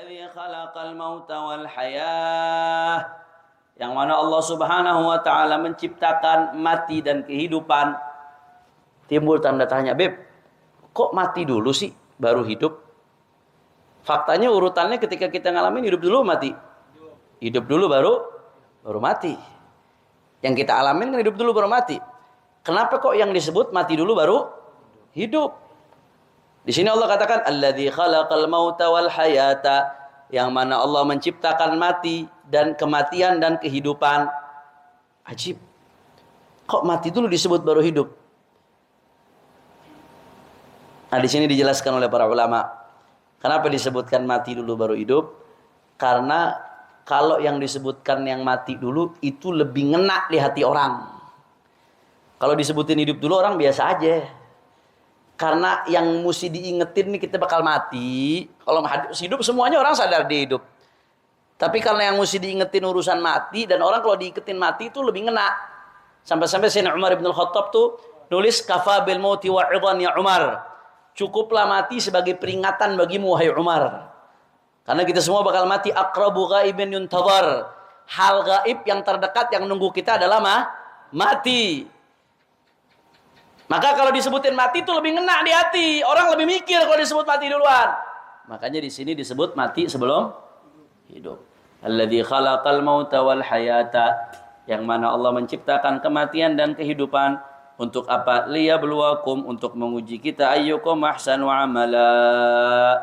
Alladzi khalaqal mauta wal hayah. Yang mana Allah Subhanahu wa taala menciptakan mati dan kehidupan. Timbul tanda tanya, Beb, kok mati dulu sih baru hidup? Faktanya urutannya ketika kita ngalamin hidup dulu mati. Hidup dulu baru mati. Yang kita alamin kan hidup dulu baru mati. Kenapa kok yang disebut mati dulu baru hidup? Di sini Allah katakan alladzi khalaqal mauta wal hayata, yang mana Allah menciptakan mati dan kematian dan kehidupan. Ajib. Kok mati dulu disebut baru hidup? Nah, di sini dijelaskan oleh para ulama. Kenapa disebutkan mati dulu baru hidup? Karena kalau yang disebutkan yang mati dulu itu lebih ngena di hati orang. Kalau disebutin hidup dulu orang biasa aja. Karena yang mesti diingetin nih kita bakal mati. Kalau hidup semuanya orang sadar dia hidup. Tapi karena yang mesti diingetin urusan mati, dan orang kalau diingetin mati itu lebih ngena. Sampai-sampai Sayyidina Umar bin Khattab tuh nulis kafa bil mauti wa'idhan ya Umar. Cukuplah mati sebagai peringatan bagimu wahai Umar. Karena kita semua bakal mati. Aqrabu ghaibin yuntadhar. Hal gaib yang terdekat yang nunggu kita adalah mati. Maka kalau disebutin mati itu lebih ngena di hati. Orang lebih mikir kalau disebut mati duluan. Makanya di sini disebut mati sebelum hidup. Alladzi khalaqal mauta wal hayata, yang mana Allah menciptakan kematian dan kehidupan. Untuk apa? Liyabluwakum, untuk menguji kita, ayyukum ahsanu amala,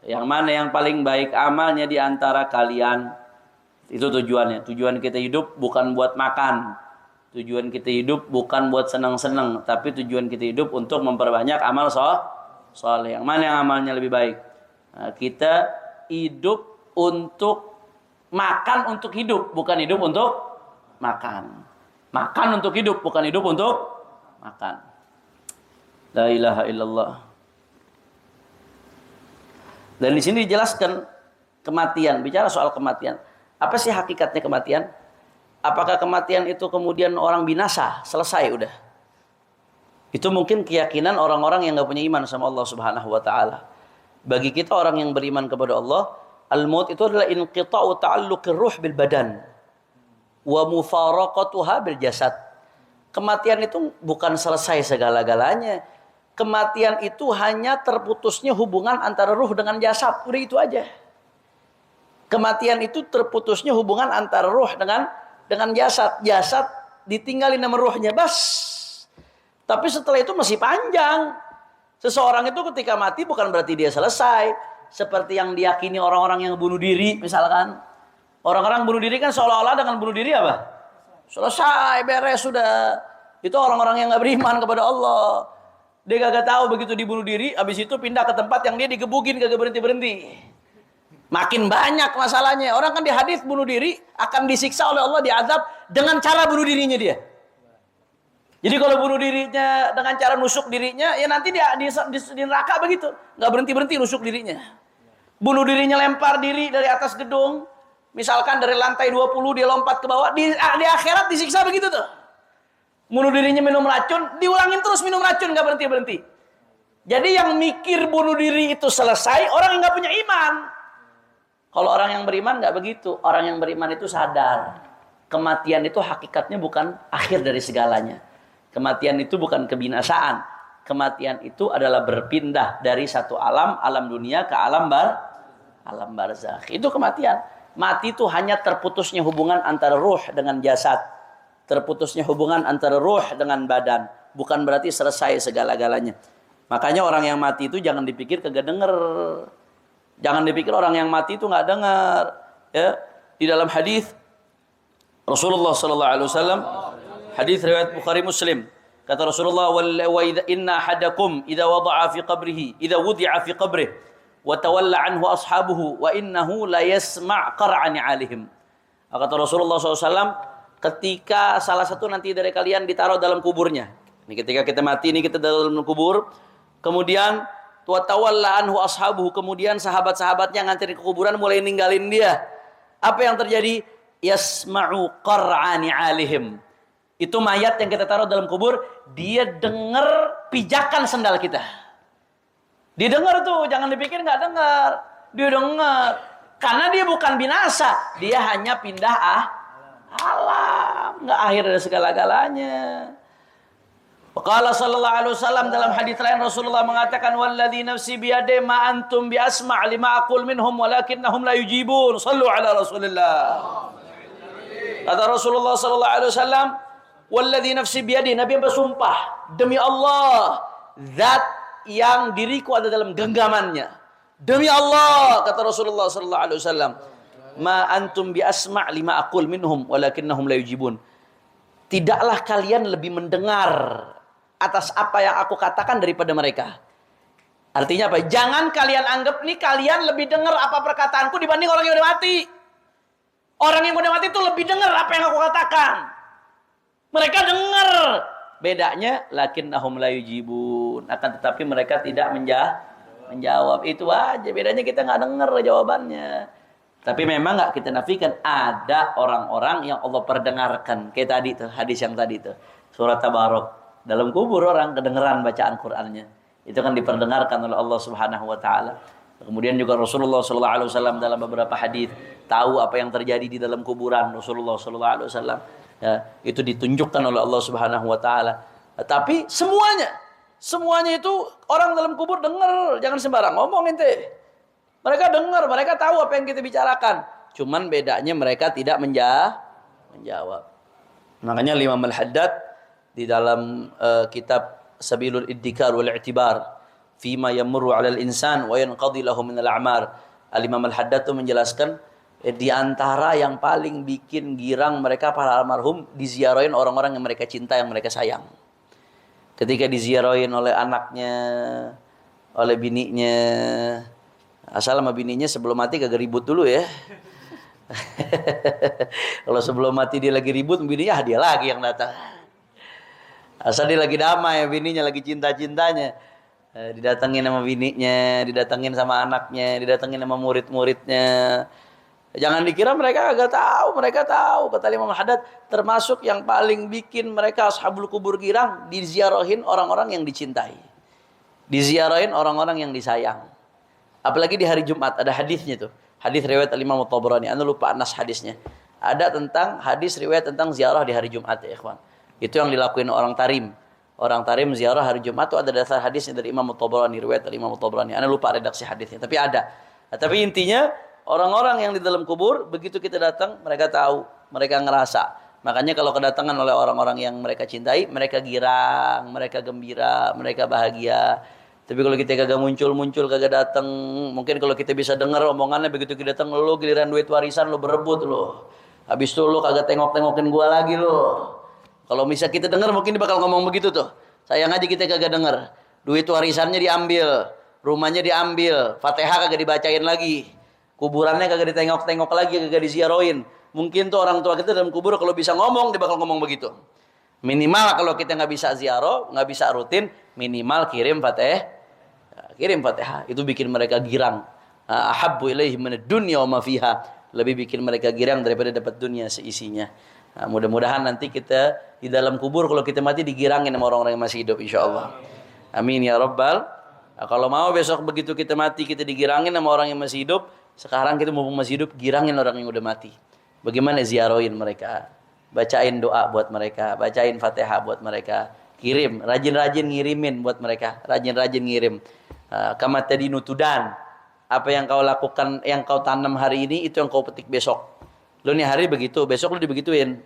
yang mana yang paling baik amalnya di antara kalian. Itu tujuannya. Tujuan kita hidup bukan buat makan. Tujuan kita hidup bukan buat senang-senang, tapi tujuan kita hidup untuk memperbanyak amal soleh. Yang mana yang amalnya lebih baik? Nah, kita hidup untuk makan untuk hidup, bukan hidup untuk makan. Makan untuk hidup, bukan hidup untuk makan. La ilaha illallah. Dan di sini dijelaskan kematian. Bicara soal kematian. Apa sih hakikatnya kematian? Apakah kematian itu kemudian orang binasa, selesai udah? Itu mungkin keyakinan orang-orang yang nggak punya iman sama Allah Subhanahu wa taala. Bagi kita orang yang beriman kepada Allah, al-maut itu adalah inqita'u ta'alluqir ruh bil badan wa mufaraqatuha bil jasad. Kematian itu bukan selesai segala-galanya. Kematian itu hanya terputusnya hubungan antara ruh dengan jasad. Udah itu aja. Kematian itu terputusnya hubungan antara ruh dengan jasad. Jasad ditinggalin sama ruhnya, bas. Tapi setelah itu masih panjang. Seseorang itu ketika mati bukan berarti dia selesai. Seperti yang diyakini orang-orang yang bunuh diri misalkan. Orang-orang bunuh diri kan seolah-olah dengan bunuh diri apa? Selesai, beres, sudah. Itu orang-orang yang gak beriman kepada Allah. Dia gak tahu begitu dibunuh diri, habis itu pindah ke tempat yang dia digebugin, gak berhenti-berhenti. Makin banyak masalahnya. Orang kan di hadis bunuh diri akan disiksa oleh Allah, diazab dengan cara bunuh dirinya dia. Jadi kalau bunuh dirinya dengan cara nusuk dirinya, ya nanti dia di neraka begitu. Nggak berhenti-berhenti nusuk dirinya. Bunuh dirinya lempar diri dari atas gedung. Misalkan dari lantai 20 dia lompat ke bawah. Di akhirat disiksa begitu tuh. Bunuh dirinya minum racun, diulangin terus minum racun, nggak berhenti-berhenti. Jadi yang mikir bunuh diri itu selesai, orang yang nggak punya iman. Kalau orang yang beriman nggak begitu. Orang yang beriman itu sadar. Kematian itu hakikatnya bukan akhir dari segalanya. Kematian itu bukan kebinasaan. Kematian itu adalah berpindah dari satu alam dunia ke alam barzakh. Itu kematian. Mati itu hanya terputusnya hubungan antara ruh dengan jasad. Terputusnya hubungan antara ruh dengan badan. Bukan berarti selesai segala-galanya. Makanya orang yang mati itu jangan dipikir kagak denger. Jangan dipikir orang yang mati itu nggak dengar. Ya, di dalam hadis Rasulullah sallallahu alaihi wasallam, hadis riwayat Bukhari Muslim, kata Rasulullah, wa inna hadakum idza wada'a fi qabrihi, idza wudi'a fi qabrihi wa tawalla anhu ashabuhu wa innahu la yasma' qara'ani alihim. Kata Rasulullah SAW, ketika salah satu nanti dari kalian ditaruh dalam kuburnya. Ini ketika kita mati, ini kita dalam kubur. Kemudian wa tawalla anhu ashabuhu, kemudian sahabat-sahabatnya nganterin ke kuburan mulai ninggalin dia. Apa yang terjadi? Yasma'u qar'ani alihim. Itu mayat yang kita taruh dalam kubur, dia dengar pijakan sendal kita. Didengar tuh, jangan dipikir nggak dengar. Dia dengar. Karena dia bukan binasa, dia hanya pindah alam, nggak akhir dari segala-galanya. Qala sallallahu alaihi wasallam dalam hadis lain Rasulullah mengatakan walladzi nafsi biyadihi ma antum bi asma' lima aqul minhum walakinnahum la yujibun. Shallu ala Rasulillah. Kata Rasulullah sallallahu alaihi wasallam, walladzi nafsi biyadihi, Nabi bersumpah demi Allah, zat yang diriku ada dalam genggamannya. Demi Allah, kata Rasulullah sallallahu alaihi wasallam, ma antum bi asma' lima aqul minhum walakinnahum la yujibun. Tidaklah kalian lebih mendengar atas apa yang aku katakan daripada mereka. Artinya apa? Jangan kalian anggap nih kalian lebih dengar apa perkataanku dibanding orang yang udah mati. Orang yang udah mati itu lebih dengar apa yang aku katakan. Mereka dengar. Bedanya lakinnahum la yujibun. Akan tetapi mereka tidak menjawab. Itu aja bedanya, kita nggak dengar jawabannya. Tapi memang nggak kita nafikan ada orang-orang yang Allah perdengarkan. Kayak tadi tuh hadis yang tadi tuh surat Tabarok, dalam kubur orang kedengeran bacaan Qur'annya. Itu kan diperdengarkan oleh Allah Subhanahu wa taala. Kemudian juga Rasulullah sallallahu alaihi wasallam dalam beberapa hadis tahu apa yang terjadi di dalam kuburan Rasulullah sallallahu alaihi wasallam. Ya, itu ditunjukkan oleh Allah Subhanahu wa taala. Tapi semuanya itu orang dalam kubur dengar, jangan sembarang ngomong ente. Mereka dengar, mereka tahu apa yang kita bicarakan. Cuman bedanya mereka tidak menjawab. Makanya Imam Al-Haddad di dalam kitab Sabilul Iddikar wal I'tibar fima yamurru 'alal insan wa yanqadi lahu min al-a'mar. Al-Imam Al-Haddad itu menjelaskan di antara yang paling bikin girang mereka para almarhum diziarahin orang-orang yang mereka cinta, yang mereka sayang. Ketika diziarahin oleh anaknya, oleh bininya, asal sama bininya sebelum mati kagak ribut dulu ya. Kalau sebelum mati dia lagi ribut, bininya dia lagi yang datang. Asal dia lagi damai, bininya lagi cinta-cintanya, didatengin sama bininya, didatengin sama anaknya, didatengin sama murid-muridnya. Jangan dikira mereka agak tahu, mereka tahu. Kata Imam Haddad, termasuk yang paling bikin mereka ashabul kubur girang, diziarahin orang-orang yang dicintai, diziarahin orang-orang yang disayang. Apalagi di hari Jumat, ada hadisnya tuh, hadis riwayat Imam Tabrani. Anda lupa nas hadisnya. Ada tentang hadis riwayat tentang ziarah di hari Jumat ya ikhwan. Itu yang dilakuin orang Tarim. Orang Tarim ziarah hari Jumat itu ada dasar hadisnya dari Imam Tabrani, riwayat Imam Tabrani. Anda lupa redaksi hadisnya, tapi ada. Tapi intinya orang-orang yang di dalam kubur, begitu kita datang, mereka tahu, mereka ngerasa. Makanya kalau kedatangan oleh orang-orang yang mereka cintai, mereka girang, mereka gembira, mereka bahagia. Tapi kalau kita kagak muncul, kagak datang, mungkin kalau kita bisa dengar omongannya begitu kita datang, lo giliran duit warisan lo berebut lo. Habis itu lo kagak tengok-tengokin gua lagi lo. Kalau bisa kita dengar mungkin dia bakal ngomong begitu tuh. Sayang aja kita kagak dengar. Duit warisannya diambil, rumahnya diambil, Fatihah kagak dibacain lagi. Kuburannya kagak ditengok-tengok lagi, kagak diziarahin. Mungkin tuh orang tua kita dalam kubur kalau bisa ngomong, dia bakal ngomong begitu. Minimal kalau kita nggak bisa ziarah, nggak bisa rutin, minimal kirim Fatihah. Kirim Fatihah. Itu bikin mereka girang. Ahabbu ilaihim minad dunya wa ma fiha. Lebih bikin mereka girang daripada dapat dunia seisinya. Mudah-mudahan nanti kita di dalam kubur kalau kita mati digirangin sama orang-orang yang masih hidup insyaallah. Amin ya rabbal. Kalau mau besok begitu kita mati kita digirangin sama orang yang masih hidup. Sekarang kita mumpung masih hidup, girangin orang yang udah mati. Bagaimana ziarahin mereka? Bacain doa buat mereka, bacain Fatihah buat mereka. Kirim, rajin-rajin ngirimin buat mereka. Rajin-rajin ngirim. Kama tadi nutudan. Apa yang kau lakukan, yang kau tanam hari ini, itu yang kau petik besok. Lu nih hari begitu, besok lu dibegituin.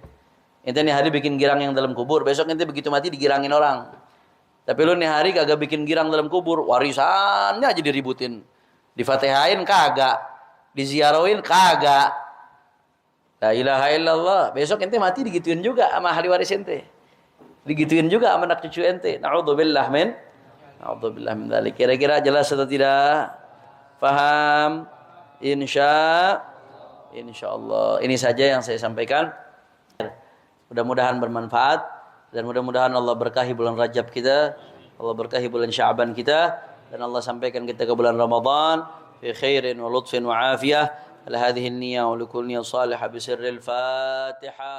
Ente nih hari bikin girang yang dalam kubur, besok ente begitu mati digirangin orang. Tapi lu nih hari kagak bikin girang dalam kubur, warisannya aja diributin. Difatihain kagak. Diziarahin kagak. La ilaha illallah. Besok ente mati digituin juga sama ahli waris ente. Digituin juga sama anak cucu ente. Na'udzubillah min dzalik. Kira-kira jelas atau tidak? Faham? Insyaallah. Ini saja yang saya sampaikan. Mudah-mudahan bermanfaat dan mudah-mudahan Allah berkahi bulan Rajab kita, Allah berkahi bulan Sya'ban kita, dan Allah sampaikan kita ke bulan Ramadan في خير ولطف وعافية على هذه النية ولكل نية صالحة بسر الفاتحة.